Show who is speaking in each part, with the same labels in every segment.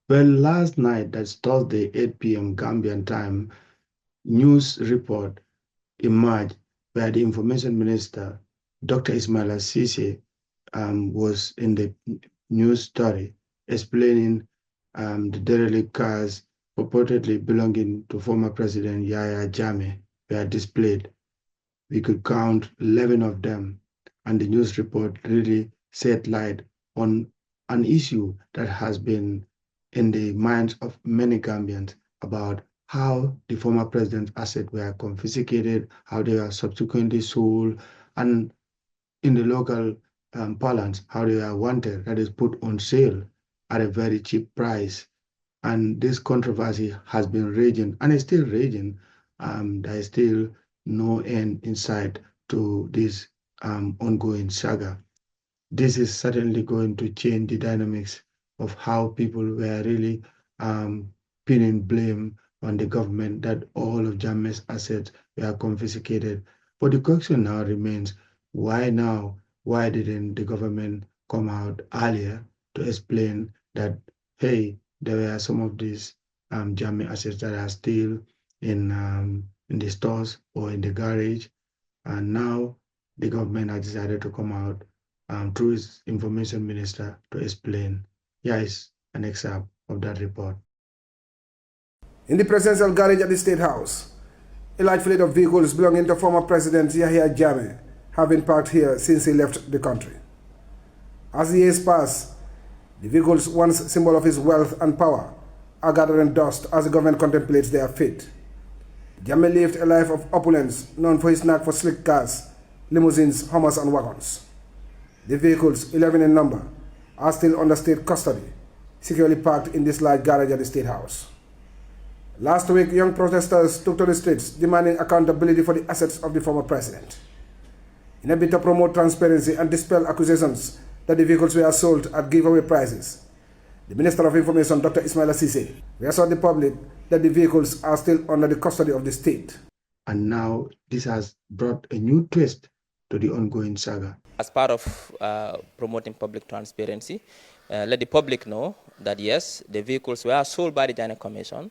Speaker 1: Well, last night, that's Thursday, 8 p.m. Gambian time, news report emerged where the information minister, Dr. Ismaila Cisse, was in the news story explaining the derelict cars purportedly belonging to former President Yahya Jammeh were displayed. We could count 11 of them, and the news report really shed light on an issue that has been in the minds of many Gambians about how the former president's assets were confiscated, how they were subsequently sold, and in the local parlance, how they are wanted, that is put on sale at a very cheap price. And this controversy has been raging and is still raging. There is still no end in sight to this ongoing saga. This is certainly going to change the dynamics of how people were really pinning blame on the government that all of Jammeh's assets were confiscated. But the question now remains, why now? Why didn't the government come out earlier to explain that, hey, there were some of these Jammeh assets that are still in the stores or in the garage, and now the government has decided to come out through its information minister to explain. Here is an excerpt of that report.
Speaker 2: In the presidential garage at the State House, a large fleet of vehicles belonging to former President Yahya Jammeh have been parked here since he left the country. As the years pass, the vehicles, once symbol of his wealth and power, are gathering dust as the government contemplates their fate. Jammeh lived a life of opulence, known for his knack for slick cars, limousines, Hummers, and wagons. The vehicles, 11 in number, are still under state custody, securely parked in this large garage at the State House. Last week, young protesters took to the streets demanding accountability for the assets of the former president. In a bid to promote transparency and dispel accusations that the vehicles were sold at giveaway prices, the Minister of Information, Dr. Ismaila Cisse, reassured the public that the vehicles are still under the custody of the state.
Speaker 1: And now this has brought a new twist to the ongoing saga.
Speaker 3: As part of promoting public transparency, let the public know that yes, the vehicles were sold by the Jammeh Commission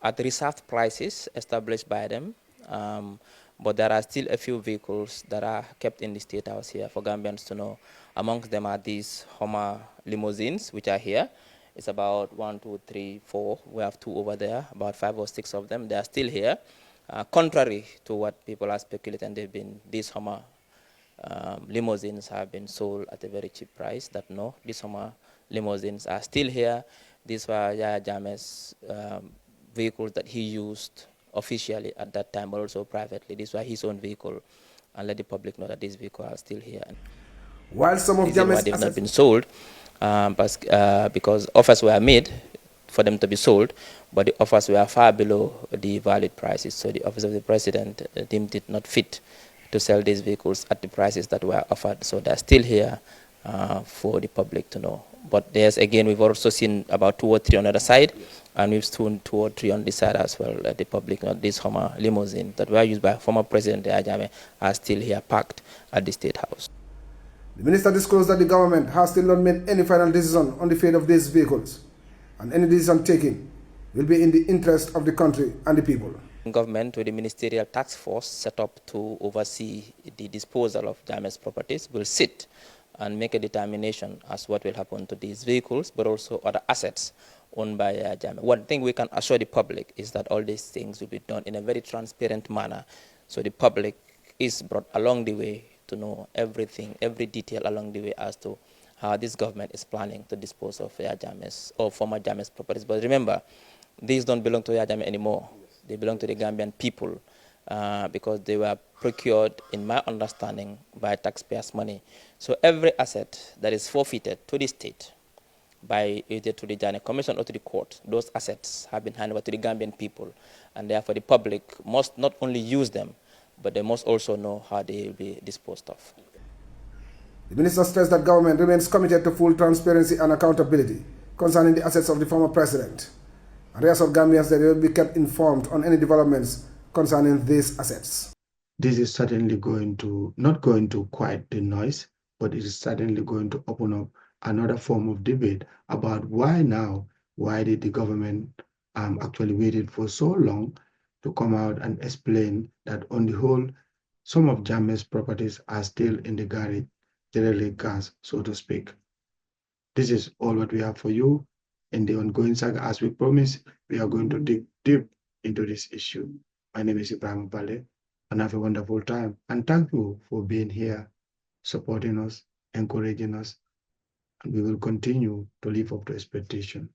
Speaker 3: at reserved prices established by them, but there are still a few vehicles that are kept in the State House here for Gambians to know. Amongst them are these Hummer limousines, which are here. It's about 1, 2, 3, 4. We have 2 over there, about 5 or 6 of them. They are still here. Contrary to what people are speculating, these Hummer limousines have been sold at a very cheap price. That no, these Hummer limousines are still here. These were Yahya Jammeh's vehicles that he used officially at that time, but also privately. These were his own vehicle, and let the public know that these vehicles are still here.
Speaker 2: While some of Jammeh's
Speaker 3: they've not been sold, because offers were made for them to be sold, but the offers were far below the valid prices. So the office of the president deemed it not fit to sell these vehicles at the prices that were offered. So they're still here for the public to know. But there's, again, we've also seen about 2 or 3 on the other side, and we've seen 2 or 3 on this side as well. The public, these Hummer limousines that were used by former President Jammeh are still here parked at the State House.
Speaker 2: The minister disclosed that the government has still not made any final decision on the fate of these vehicles, and any decision taken will be in the interest of the country and the people.
Speaker 3: Government, with the ministerial task force set up to oversee the disposal of Jammeh's properties, will sit and make a determination as what will happen to these vehicles, but also other assets owned by Jammeh. One thing we can assure the public is that all these things will be done in a very transparent manner, so the public is brought along the way to know everything, every detail along the way as to how this government is planning to dispose of Jammeh's or former Jammeh's properties. But remember, these don't belong to Jammeh anymore. They belong to the Gambian people because they were procured, in my understanding, by taxpayers' money. So every asset that is forfeited to the state by either to the Jammeh Commission or to the court, those assets have been handed over to the Gambian people, and therefore the public must not only use them, but they must also know how they will be disposed of.
Speaker 2: The minister stressed that government remains committed to full transparency and accountability concerning the assets of the former president, and reassured Gambians that they will be kept informed on any developments concerning these assets.
Speaker 1: This is certainly not going to quiet the noise, but it is certainly going to open up another form of debate about why now, why did the government actually waited for so long to come out and explain that on the whole, some of Jammeh'S properties are still in the garage, generally cars, so to speak. This is all what we have for you in the ongoing saga. As we promised, we are going to dig deep into this issue. My name is Ibrahim Bale, and have a wonderful time. And thank you for being here, supporting us, encouraging us, and we will continue to live up to expectation.